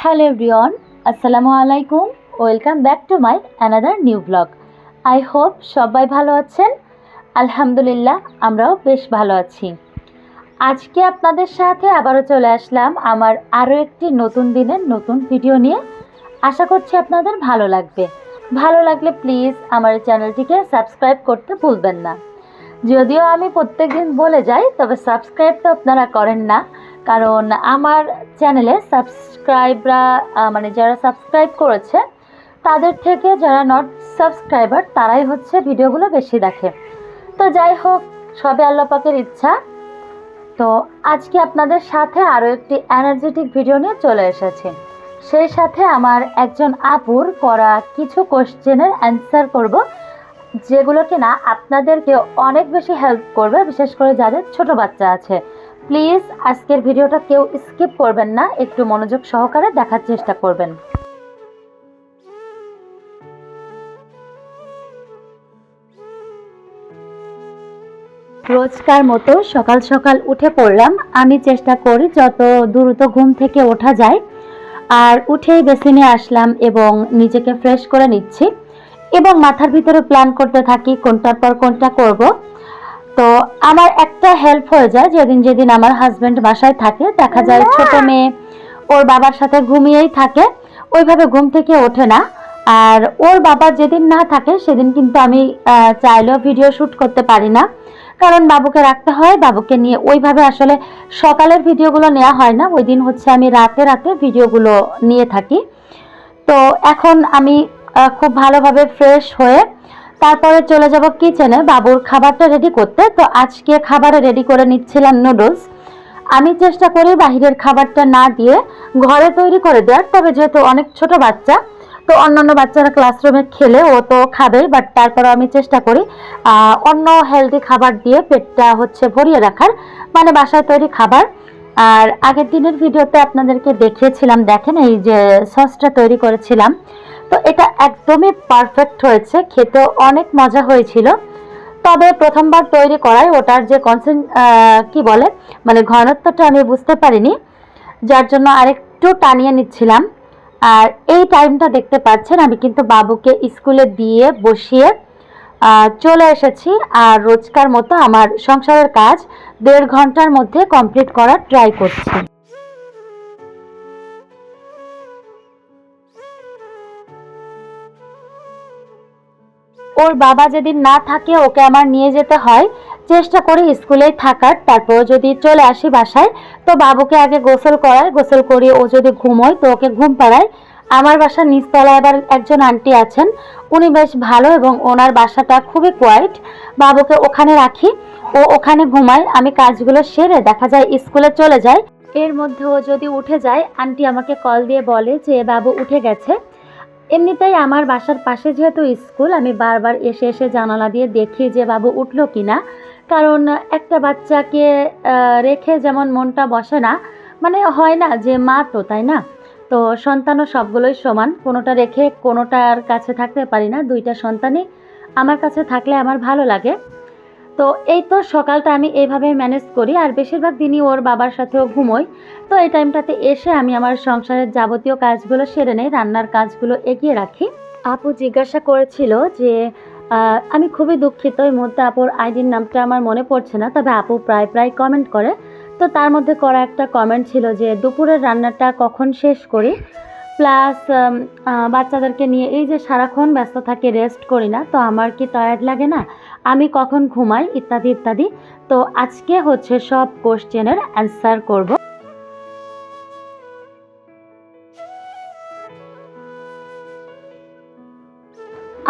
Hello everyone, Assalamu alaikum. Welcome back to my another new vlog. I hope সবাই ভালো আছেন। আলহামদুলিল্লাহ আমরাও বেশ ভালো আছি। আজকে আপনাদের সাথে আবারও চলে আসলাম আমার আরও একটি নতুন দিনের নতুন ভিডিও নিয়ে। আশা করছি আপনাদের ভালো লাগবে। ভালো লাগলে প্লিজ আমার চ্যানেলটিকে সাবস্ক্রাইব করতে ভুলবেন না। যদিও আমি প্রত্যেকদিন বলে যাই, তবে সাবস্ক্রাইব তো আপনারা করেন না, কারণ আমার চ্যানেলে যারা সাবস্ক্রাইব করেছে তাদের থেকে যারা নট সাবস্ক্রাইবার তারাই হচ্ছে ভিডিওগুলো বেশি দেখে। তো যাই হোক, সবে আল্লাহ পাকের ইচ্ছা। তো আজকে আপনাদের সাথে আরও একটি এনার্জেটিক ভিডিও নিয়ে চলে এসেছি। সেই সাথে আমার একজন আপুর করা কিছু কোশ্চেনের অ্যান্সার করব, যেগুলো কিনা আপনাদেরকে অনেক বেশি হেল্প করবে, বিশেষ করে যাদের ছোট বাচ্চা আছে। প্লিজ আজকের ভিডিওটা কেউ স্কিপ করবেন না, একটু মনোযোগ সহকারে দেখার চেষ্টা করবেন। রোজকার মতো সকাল সকাল উঠে পড়লাম। আমি চেষ্টা করি যত দ্রুত ঘুম থেকে ওঠা যায়, আর উঠেই বেসিনে আসলাম এবং নিজেকে ফ্রেশ করে নিচ্ছি এবং মাথার ভিতরে প্ল্যান করতে থাকি কোনটার পর কোনটা করব। তো আমার একটা হেল্প হয়ে যায়, যেদিন আমার হাজব্যান্ড বাসায় থাকে, দেখা যায় ছোট মেয়ে ওর বাবার সাথে ঘুমিয়েই থাকে, ওইভাবে ঘুম থেকে ওঠে না। আর ওর বাবা যেদিন না থাকে সেদিন কিন্তু আমি চাইলেও ভিডিও শ্যুট করতে পারি না, কারণ বাবুকে রাখতে হয়। বাবুকে নিয়ে ওইভাবে আসলে সকালের ভিডিওগুলো নেওয়া হয় না, ওই দিন হচ্ছে আমি রাতে ভিডিওগুলো নিয়ে থাকি। তো এখন আমি খুব ভালোভাবে ফ্রেশ হয়ে তারপরে চলে যাব কিচেনে বাবুর খাবারটা রেডি করতে। তো আজকে খাবারে রেডি করে নিচ্ছিলাম নুডলস। আমি চেষ্টা করি বাহিরের খাবারটা না দিয়ে ঘরে তৈরি করে দেওয়ার, তবে যেহেতু অনেক ছোট বাচ্চা, তো অন্যান্য বাচ্চারা ক্লাসরুমে খেলে ও তো খাবেই, বাট তারপরে আমি চেষ্টা করি অন্য হেলদি খাবার দিয়ে পেটটা হচ্ছে ভরিয়ে রাখার, মানে বাসায় তৈরি খাবার। আর আগের দিনের ভিডিওতে আপনাদেরকে দেখিয়েছিলাম, দেখেন এই যে সসটা তৈরি করেছিলাম, তো এটা একদমই পারফেক্ট হয়েছে, খেতে অনেক মজা হয়েছিল। তবে প্রথমবার তৈরি করায় ওটার যে ঘনত্বটা আমি বুঝতে পারিনি, যার জন্য আরেকটু টানিয়ে নিচ্ছিলাম। আর এই টাইমটা দেখতে পাচ্ছেন আমি কিন্তু বাবুকে স্কুলে দিয়ে বসিয়ে চলে এসেছি, আর রোজকার মতো আমার সংসারের কাজ 1.5 ঘন্টার মধ্যে কমপ্লিট করার ট্রাই করছি। ওর বাবা যেদিন না থাকে ওকে আমার নিয়ে যেতে হয়, চেষ্টা করি স্কুলেই থাকার। তারপর যদি চলে আসি বাসায়, তো বাবুকে আগে গোসল করাই, গোসল করিয়ে ও যদি ঘুমোয় তো ওকে ঘুম পাড়ায়। আমার বাসার নিচতলায় আবার একজন আন্টি আছেন, উনি বেশ ভালো এবং ওনার বাসাটা খুবই কোয়াইট। বাবুকে ওখানে রাখি, ও ওখানে ঘুমায়, আমি কাজগুলো সেরে দেখা যায় স্কুলে চলে যাই। এর মধ্যে ও যদি উঠে যায়, আন্টি আমাকে কল দিয়ে বলে যে বাবু উঠে গেছে। এমনিতেই আমার বাসার পাশে যেহেতু স্কুল, আমি বারবার এসে এসে জানালা দিয়ে দেখি যে বাবু উঠলো কিনা, কারণ একটা বাচ্চাকে রেখে যেমন মনটা বসে না, মানে হয় না যে মা তো, তাই না? তো সন্তানও সবগুলোই সমান, কোনোটা রেখে কোনোটার কাছে থাকতে পারি না, দুইটা সন্তানই আমার কাছে থাকলে আমার ভালো লাগে। তো এই তো সকালটা আমি এইভাবে ম্যানেজ করি, আর বেশিরভাগ দিনই ওর বাবার সাথেও ঘুমোই। তো এই টাইমটাতে এসে আমি আমার সংসারের যাবতীয় কাজগুলো সেরে নেই, রান্নার কাজগুলো এগিয়ে রাখি। আপু জিজ্ঞাসা করেছিল যে আমি খুবই দুঃখিত, এই মধ্যে আপুর আইডির নামটা আমার মনে পড়ছে না, তবে আপু প্রায় কমেন্ট করে। তো তার মধ্যে করা একটা কমেন্ট ছিল যে দুপুরের রান্নাটা কখন শেষ করি, প্লাস বাচ্চাদেরকে নিয়ে এই যে সারাক্ষণ ব্যস্ত থাকি, রেস্ট করি না, তো আমার কি টায়ার্ড লাগে না, আমি কখন ঘুমাই, ইত্যাদি ইত্যাদি। তো আজকে হচ্ছে সব কোশ্চেনের অ্যান্সার করব।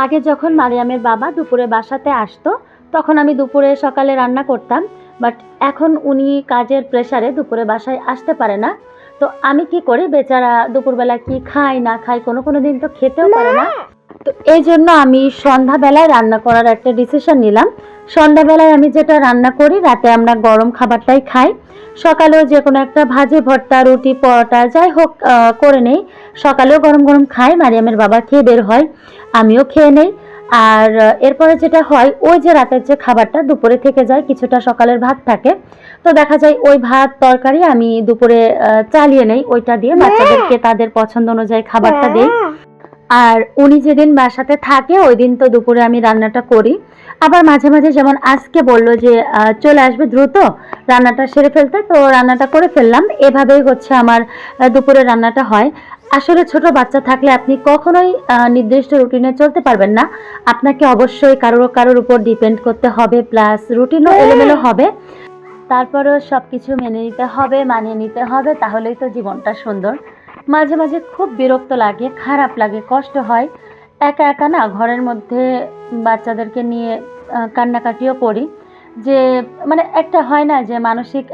আগে যখন মারিয়ামের বাবা দুপুরে বাসাতে আসতো, তখন আমি দুপুরে সকালে রান্না করতাম, বাট এখন উনি কাজের প্রেসারে দুপুরে বাসায় আসতে পারে না। তো আমি কি করি, বেচারা দুপুরবেলা কি খাই না খাই, কোনো দিন তো খেতেও পারে না। তো এই জন্য আমি সন্ধ্যাবেলায় রান্না করার একটা ডিসিশন নিলাম। সন্ধ্যাবেলায় আমি যেটা রান্না করি, রাতে আমরা গরম খাবারটাই খাই। সকালেও যে কোনো একটা ভাজি, ভর্তা, রুটি, পরোটা যাই হোক করে নেই, সকালেও গরম গরম খাই। মারিয়ামের বাবা খেয়ে বের হয়, আমিও খেয়ে নেই। আর এরপরে যেটা হয়, ওই যে রাতের যে খাবারটা দুপুরে থেকে যায়, কিছুটা সকালের ভাত থাকে, তো দেখা যায় ওই ভাত তরকারি আমি দুপুরে চালিয়ে নেই, ওইটা দিয়ে বাচ্চাদেরকে তাদের পছন্দ অনুযায়ী খাবারটা দেই। আর উনি যেদিন বাসাতে থাকে ওই দিন তো দুপুরে আমি রান্নাটা করি। আবার মাঝে মাঝে যেমন আজকে বলল যে চলে আসবে দ্রুত রান্নাটা সেরে ফেলতে, তো রান্নাটা করে ফেললাম। এভাবেই হচ্ছে আমার দুপুরে রান্নাটা হয়। আসলে ছোট বাচ্চা থাকলে আপনি কখনোই নির্দিষ্ট রুটিনে চলতে পারবেন না। আপনাকে অবশ্যই কারোর উপর ডিপেন্ড করতে হবে, প্লাস রুটিনও এলোমেলো হবে। তারপরেও সবকিছু মেনে নিতে হবে, মানিয়ে নিতে হবে, তাহলেই তো জীবনটা সুন্দর। মাঝে মাঝে খুব বিরক্ত লাগে, খারাপ লাগে, কষ্ট হয়। একা একা না ঘরের মধ্যে বাচ্চাদেরকে নিয়ে কান্নাকাটিও করি। যে মানে একটা হয় না যে মানসিক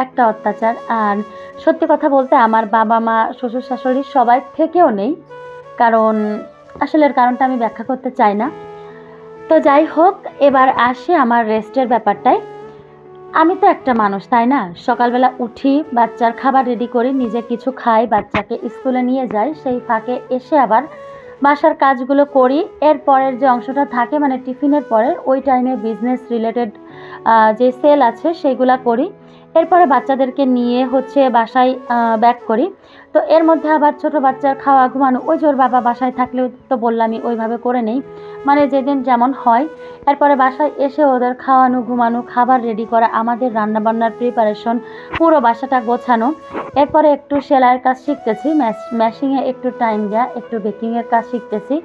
একটা অত্যাচার। আর সত্যি কথা বলতে আমার বাবা মা শ্বশুর শাশুড়ি সবাই থেকেও নেই, কারণ আসলে এর কারণটা আমি ব্যাখ্যা করতে চাই না। তো যাই হোক, এবার আসি আমার রেস্টের ব্যাপারটায়। আমি তো একটা মানুষ, তাই না? সকালবেলা উঠি, বাচ্চার খাবার রেডি করি, নিজে কিছু খাই, বাচ্চাকে স্কুলে নিয়ে যাই, সেই ফাঁকে এসে আবার বাসার কাজগুলো করি। এর পরের যে অংশটা থাকে মানে টিফিনের পরের ওই টাইমে বিজনেস রিলেটেড যে সেল আছে সেগুলা করি। এরপরে বাচ্চাদেরকে নিয়ে হচ্ছে বাসায় ব্যাক করি। তো এর মধ্যে আবার ছোট বাচ্চার খাওয়া ঘুমানো, ওই যে ওর বাবা বাসায় থাকলেও তো বললামই ওইভাবে করে নেই, মানে যেদিন যেমন হয়। এরপরে বাসায় এসে ওদের খাওয়ানো ঘুমানো, খাবার রেডি করা, আমাদের রান্নাবান্নার প্রিপারেশন, পুরো বাসাটা গোছানো। এরপরে একটু সেলাইয়ের কাজ শিখতেছি, মেশিনে একটু টাইম দেওয়া, একটু বেকিংয়ের কাজ শিখতেছি,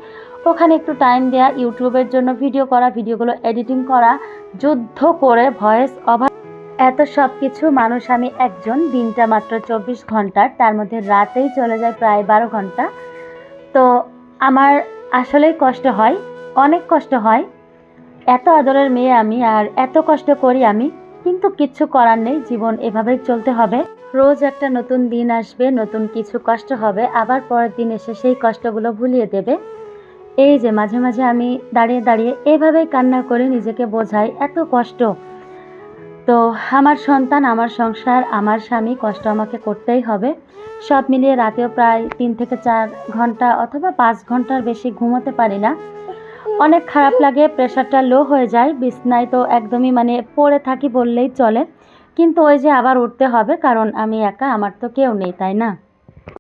ওখানে একটু টাইম দেওয়া, ইউটিউবের জন্য ভিডিও করা, ভিডিওগুলো এডিটিং করা, যুদ্ধ করে ভয়েস ওভার, এত সব কিছু মানুষ আমি একজন। দিনটা মাত্র 24 ঘন্টার, তার মধ্যে রাতেই চলে যায় প্রায় 12 ঘন্টা। তো আমার আসলেই কষ্ট হয়, অনেক কষ্ট হয়। এত আদরের মেয়ে আমি, আর এত কষ্ট করি আমি, কিন্তু কিচ্ছু করার নেই, জীবন এভাবেই চলতে হবে। রোজ একটা নতুন দিন আসবে, নতুন কিছু কষ্ট হবে, আবার পরের দিন এসে সেই কষ্টগুলো ভুলিয়ে দেবে। এই যে মাঝে মাঝে আমি দাঁড়িয়ে দাঁড়িয়ে এভাবেই কান্না করে নিজেকে বোঝাই, এত কষ্ট। তো আমার সন্তান, আমার সংসার, আমার স্বামী, কষ্ট আমাকে করতেই হবে। সব মিলিয়ে রাতেও প্রায় 3 থেকে 4 ঘন্টা অথবা 5 ঘন্টার বেশি ঘুমোতে পারি না। অনেক খারাপ লাগে, প্রেশারটা লো হয়ে যায়, বিছনায় তো একদমই মানে পড়ে থাকি বললেই চলে। কিন্তু ওই যে আবার উঠতে হবে, কারণ আমি একা, আমার তো কেউ নেই, তাই না?